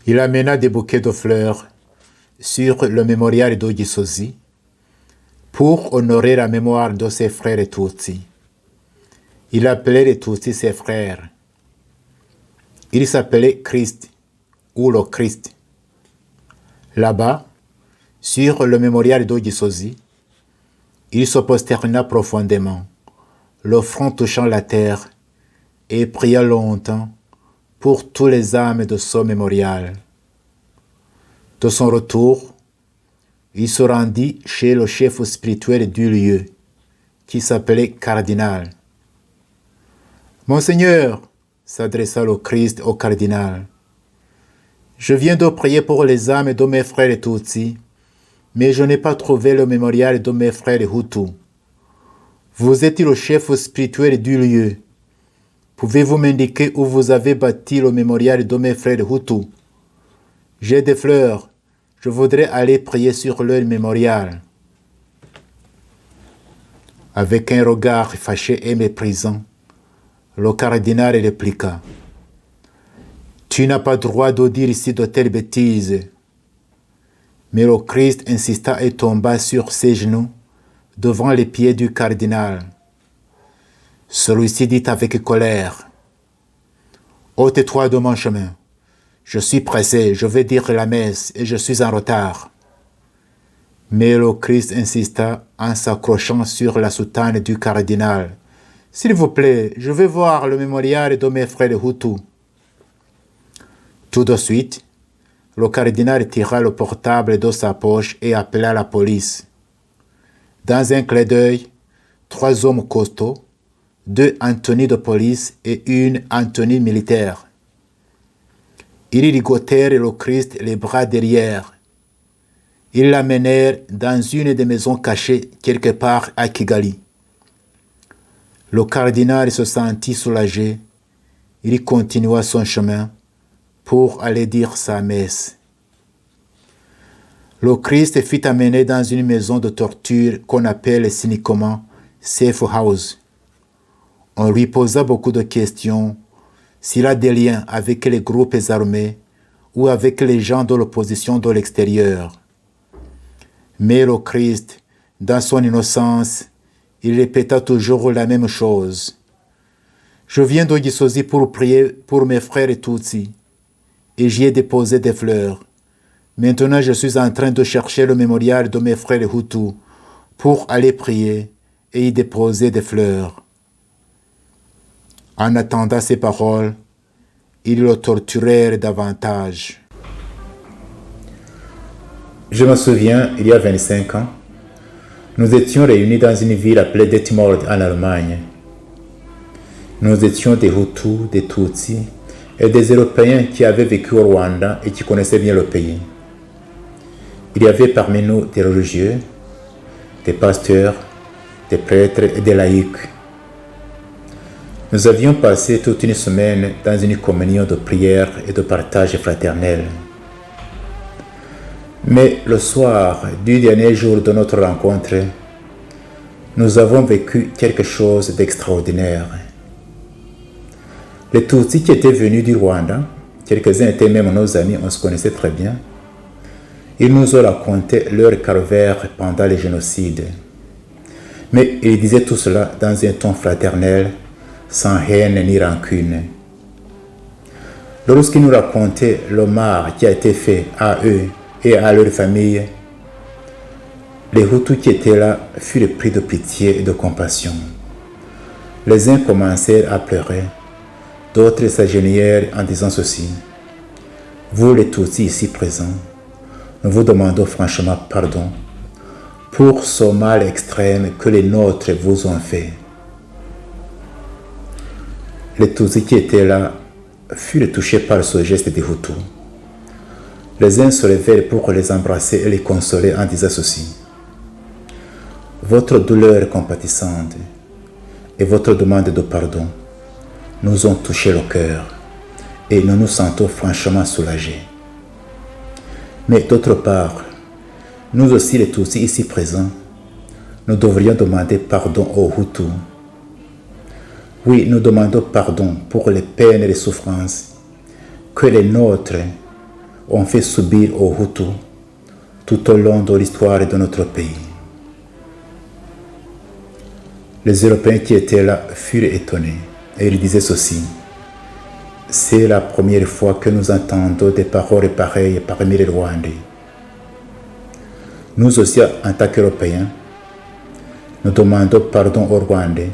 Il amena des bouquets de fleurs sur le mémorial d'Ogisozi pour honorer la mémoire de ses frères Tutsi. Il appelait les Tutsis ses frères. Il s'appelait Christ ou le Christ. Là-bas, sur le mémorial d'Ogisozi, il se prosterna profondément, le front touchant la terre, et pria longtemps pour tous les âmes de ce mémorial. De son retour, il se rendit chez le chef spirituel du lieu, qui s'appelait cardinal. « Monseigneur, s'adressa le Christ au cardinal, je viens de prier pour les âmes de mes frères Tutsi, mais je n'ai pas trouvé le mémorial de mes frères Hutu. Vous êtes le chef spirituel du lieu. Pouvez-vous m'indiquer où vous avez bâti le mémorial de mes frères Hutu? J'ai des fleurs. Je voudrais aller prier sur leur mémorial. » Avec un regard fâché et méprisant, le cardinal répliqua. « Tu n'as pas droit de dire ici de telles bêtises. » Mais le Christ insista et tomba sur ses genoux devant les pieds du cardinal. Celui-ci dit avec colère, « Ôte-toi de mon chemin. Je suis pressé, je vais dire la messe et je suis en retard. » Mais le Christ insista en s'accrochant sur la soutane du cardinal. « S'il vous plaît, je vais voir le mémorial de mes frères Hutu. » Tout de suite, le cardinal tira le portable de sa poche et appela la police. Dans un clin d'œil, 3 hommes costauds, 2 Anthony de police et une Anthony militaire. Ils ligotèrent le Christ les bras derrière. Ils l'amenèrent dans une des maisons cachées quelque part à Kigali. Le cardinal se sentit soulagé. Il continua son chemin pour aller dire sa messe. Le Christ fut amené dans une maison de torture qu'on appelle cyniquement Safe House. On lui posa beaucoup de questions s'il a des liens avec les groupes armés ou avec les gens de l'opposition de l'extérieur. Mais le Christ, dans son innocence, il répéta toujours la même chose. « Je viens d'Ogisozi pour prier pour mes frères Tutsi, et j'y ai déposé des fleurs. Maintenant, je suis en train de chercher le mémorial de mes frères Hutu pour aller prier et y déposer des fleurs. » En attendant ces paroles, ils le torturèrent davantage. Je me souviens, il y a 25 ans, nous étions réunis dans une ville appelée Detmold en Allemagne. Nous étions des Hutus, des Tutsis et des Européens qui avaient vécu au Rwanda et qui connaissaient bien le pays. Il y avait parmi nous des religieux, des pasteurs, des prêtres et des laïcs. Nous avions passé toute une semaine dans une communion de prière et de partage fraternel. Mais le soir du dernier jour de notre rencontre, nous avons vécu quelque chose d'extraordinaire. Les Tutsis qui étaient venus du Rwanda, quelques-uns étaient même nos amis, on se connaissait très bien, ils nous ont raconté leur calvaire pendant les génocides. Mais ils disaient tout cela dans un ton fraternel, sans haine ni rancune. Lorsqu'ils nous racontaient le mal qui a été fait à eux et à leur famille, les Hutus qui étaient là furent pris de pitié et de compassion. Les uns commencèrent à pleurer, d'autres s'agenouillèrent en disant ceci. « Vous les Tutsis ici présents, nous vous demandons franchement pardon pour ce mal extrême que les nôtres vous ont fait. » Les Tutsis qui étaient là furent touchés par ce geste des Hutus. Les uns se levèrent pour les embrasser et les consoler en disant ceci. « Votre douleur compatissante et votre demande de pardon nous ont touché le cœur et nous nous sentons franchement soulagés. Mais d'autre part, nous aussi les Tutsis ici présents, nous devrions demander pardon aux Hutus. Oui, nous demandons pardon pour les peines et les souffrances que les nôtres ont fait subir aux Hutus tout au long de l'histoire de notre pays. Les Européens qui étaient là furent étonnés et ils disaient ceci: c'est la première fois que nous entendons des paroles pareilles parmi les Rwandais. Nous aussi, en tant qu'Européens, nous demandons pardon aux Rwandais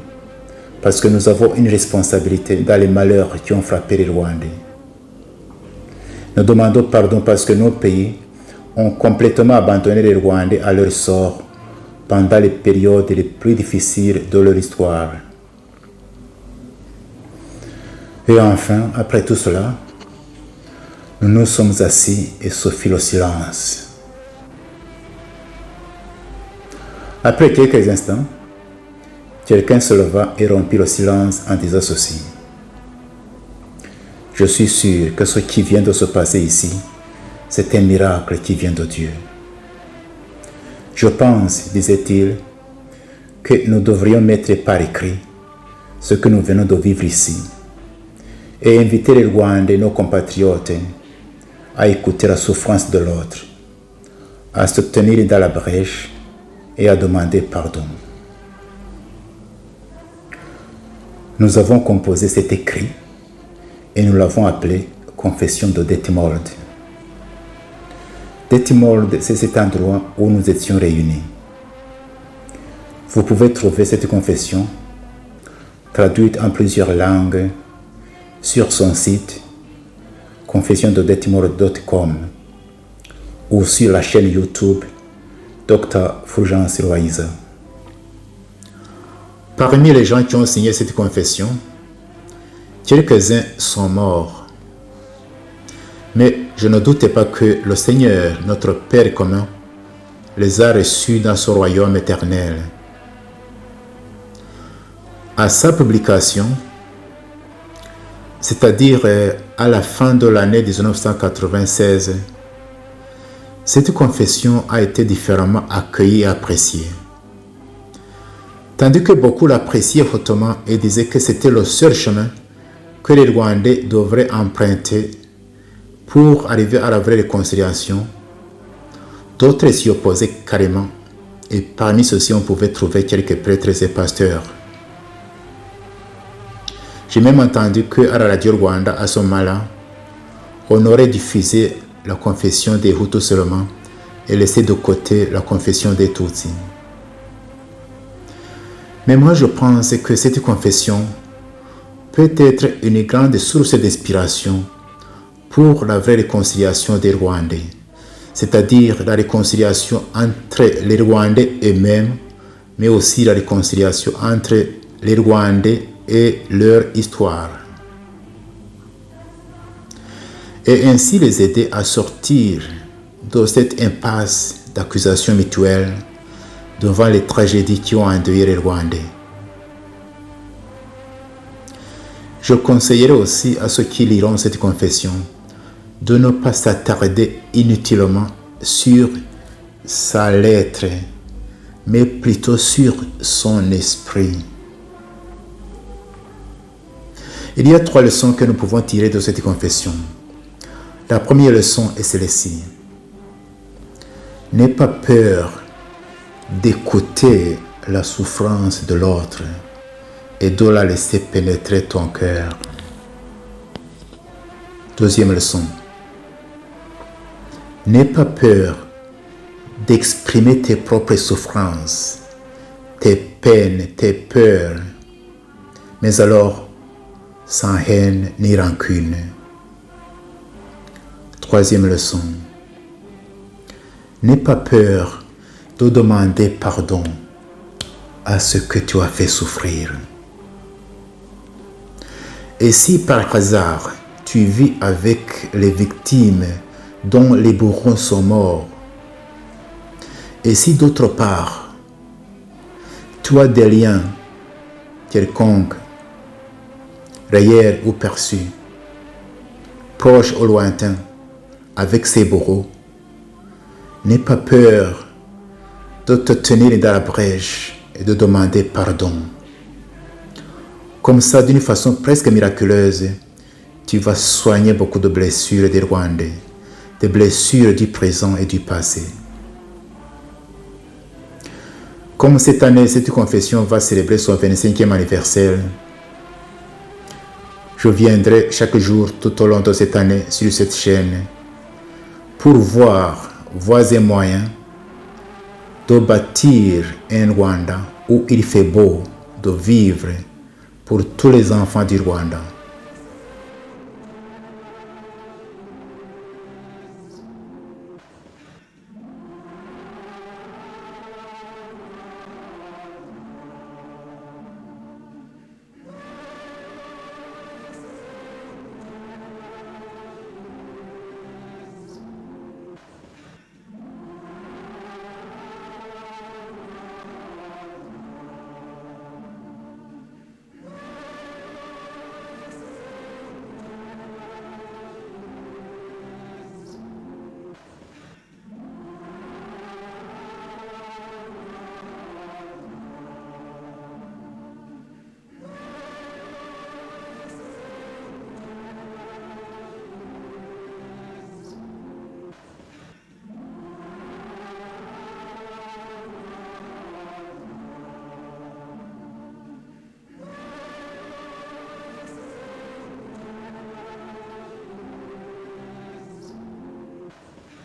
parce que nous avons une responsabilité dans les malheurs qui ont frappé les Rwandais. Nous demandons pardon parce que nos pays ont complètement abandonné les Rwandais à leur sort pendant les périodes les plus difficiles de leur histoire. Et enfin, après tout cela, nous nous sommes assis et se fit le silence. Après quelques instants, quelqu'un se leva et rompit le silence en disant ceci: je suis sûr que ce qui vient de se passer ici, c'est un miracle qui vient de Dieu. Je pense, disait-il, que nous devrions mettre par écrit ce que nous venons de vivre ici et inviter les Rwandais, nos compatriotes, à écouter la souffrance de l'autre, à se tenir dans la brèche et à demander pardon. Nous avons composé cet écrit et nous l'avons appelé Confession de Detmold. Detmold, c'est cet endroit où nous étions réunis. Vous pouvez trouver cette confession traduite en plusieurs langues sur son site confessiondedetmold.com ou sur la chaîne YouTube Dr Fulgence Loaiza. Parmi les gens qui ont signé cette confession, quelques-uns sont morts. Mais je ne doute pas que le Seigneur, notre Père commun, les a reçus dans son royaume éternel. À sa publication, c'est-à-dire à la fin de l'année 1996, cette confession a été différemment accueillie et appréciée. Tandis que beaucoup l'appréciaient hautement et disaient que c'était le seul chemin que les Rwandais devraient emprunter pour arriver à la vraie réconciliation, d'autres s'y opposaient carrément, et parmi ceux-ci on pouvait trouver quelques prêtres et pasteurs. J'ai même entendu qu'à la radio Rwanda, à ce moment-là, on aurait diffusé la confession des Hutus seulement et laissé de côté la confession des Tutsis. Mais moi je pense que cette confession peut être une grande source d'inspiration pour la vraie réconciliation des Rwandais, c'est-à-dire la réconciliation entre les Rwandais eux-mêmes, mais aussi la réconciliation entre les Rwandais et leur histoire. Et ainsi les aider à sortir de cette impasse d'accusations mutuelles devant les tragédies qui ont endeuillé les Rwandais. Je conseillerais aussi à ceux qui liront cette confession de ne pas s'attarder inutilement sur sa lettre, mais plutôt sur son esprit. Il y a 3 leçons que nous pouvons tirer de cette confession. La première leçon est celle-ci: n'aie pas peur d'écouter la souffrance de l'autre et de la laisser pénétrer ton cœur. Deuxième leçon: n'aie pas peur d'exprimer tes propres souffrances, tes peines, tes peurs, mais alors sans haine ni rancune. Troisième leçon: n'aie pas peur de demander pardon à ce que tu as fait souffrir. Et si par hasard tu vis avec les victimes dont les bourreaux sont morts, et si d'autre part tu as des liens quelconques, réels ou perçus, proches ou lointains, avec ces bourreaux, n'aie pas peur de te tenir dans la brèche et de demander pardon. Comme ça, d'une façon presque miraculeuse, tu vas soigner beaucoup de blessures des Rwandais. des blessures du présent et du passé. Comme cette année, cette confession va célébrer son 25e anniversaire, je viendrai chaque jour tout au long de cette année sur cette chaîne pour voir voies et moyens de bâtir un Rwanda où il fait beau de vivre pour tous les enfants du Rwanda.